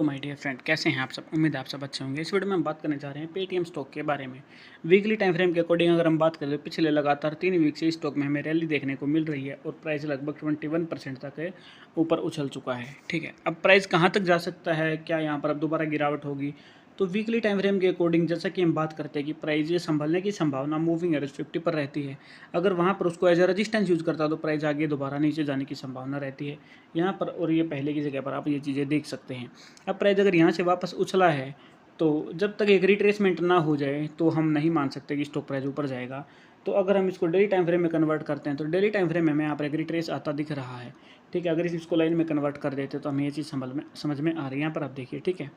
तो my dear friend, कैसे हैं आप सब। उम्मीद है आप सब अच्छे होंगे। इस वीडियो में हम बात करने जा रहे हैं पेटीएम स्टॉक के बारे में। वीकली टाइम फ्रेम के अकॉर्डिंग अगर हम बात करें तो पिछले लगातार 3 वीक से इस स्टॉक में हमें रैली देखने को मिल रही है और प्राइस लगभग 21% तक है ऊपर उछल चुका है। ठीक है, अब प्राइस कहाँ तक जा सकता है, क्या यहाँ पर अब दोबारा गिरावट होगी? तो वीकली टाइम फ्रेम के अकॉर्डिंग जैसा कि हम बात करते हैं कि प्राइस ये संभलने की संभावना मूविंग एवरेज 50 पर रहती है। अगर वहाँ पर उसको एज अ रजिस्टेंस यूज़ करता है तो प्राइस आगे दोबारा नीचे जाने की संभावना रहती है यहाँ पर, और ये पहले की जगह पर आप ये चीज़ें देख सकते हैं। अब प्राइस अगर यहाँ से वापस उछला है तो जब तक एक रिट्रेसमेंट ना हो जाए तो हम नहीं मान सकते कि स्टॉक प्राइस ऊपर जाएगा। तो अगर हम इसको डेली टाइम फ्रेम में कन्वर्ट करते हैं तो डेली टाइम फ्रेम में हमें यहाँ पर एक रिट्रेस आता दिख रहा है। ठीक है, अगर इसको लाइन में कन्वर्ट कर देते तो हमें ये चीज़ समझ में आ रही है। यहाँ पर आप देखिए, ठीक है।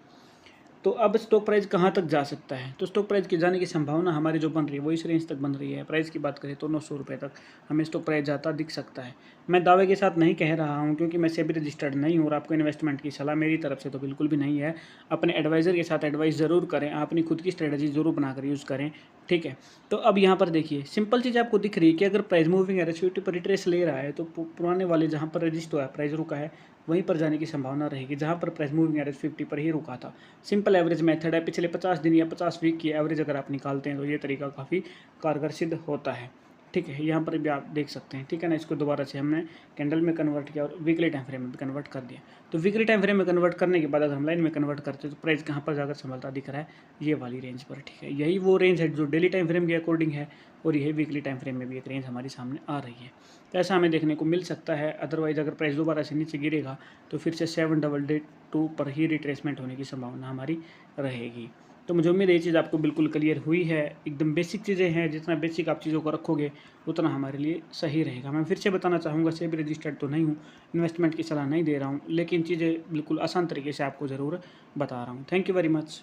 तो अब स्टॉक प्राइस कहाँ तक जा सकता है? तो स्टॉक प्राइस की जाने की संभावना हमारी जो बन रही है वो इस रेंज तक बन रही है। प्राइस की बात करें तो 900 रुपये तक हमें स्टॉक प्राइस जाता दिख सकता है। मैं दावे के साथ नहीं कह रहा हूँ क्योंकि मैं सेबी रजिस्टर्ड नहीं हूँ और आपको इन्वेस्टमेंट की सलाह मेरी तरफ से तो बिल्कुल भी नहीं है। अपने एडवाइज़र के साथ एडवाइस ज़रूर करें, अपनी खुद की स्ट्रेटजी ज़रूर बनाकर यूज़ करें। ठीक है, तो अब यहाँ पर देखिए सिंपल चीज़ आपको दिख रही है कि अगर प्राइस मूविंग एवरेज 50 पर रिट्रेस ले रहा है तो पुराने वाले जहाँ पर रजिस्ट हुआ है, प्राइस रुका है, वहीं पर जाने की संभावना रहेगी जहाँ पर प्राइस मूविंग एवरेज 50 पर ही रुका था। सिंपल एवरेज मेथड है, पिछले 50 दिन या 50 वीक की एवरेज अगर आप निकालते हैं तो ये तरीका काफ़ी कारगर सिद्ध होता है। ठीक है, यहाँ पर भी आप देख सकते हैं। ठीक है ना, इसको दोबारा से हमने कैंडल में कन्वर्ट किया और वीकली टाइम फ्रेम में भी कन्वर्ट कर दिया। तो वीकली टाइम फ्रेम में कन्वर्ट करने के बाद अगर हम लाइन में कन्वर्ट करते हैं तो प्राइस कहाँ पर जाकर संभलता दिख रहा है, ये वाली रेंज पर। ठीक है, यही वो रेंज है जो डेली टाइम फ्रेम के अकॉर्डिंग है और यही वीकली टाइम फ्रेम में भी एक रेंज हमारी सामने आ रही है। तो ऐसा हमें देखने को मिल सकता है। अदरवाइज अगर प्राइस दोबारा से नीचे गिरेगा तो फिर से 722 पर ही रिट्रेसमेंट होने की संभावना हमारी रहेगी। तो मुझे उम्मीद है ये चीज़ आपको बिल्कुल क्लियर हुई है। एकदम बेसिक चीज़ें हैं, जितना बेसिक आप चीज़ों को रखोगे उतना हमारे लिए सही रहेगा। मैं फिर से बताना चाहूँगा, सेबी रजिस्टर्ड तो नहीं हूँ, इन्वेस्टमेंट की सलाह नहीं दे रहा हूँ, लेकिन चीज़ें बिल्कुल आसान तरीके से आपको ज़रूर बता रहा हूँ। Thank you very much.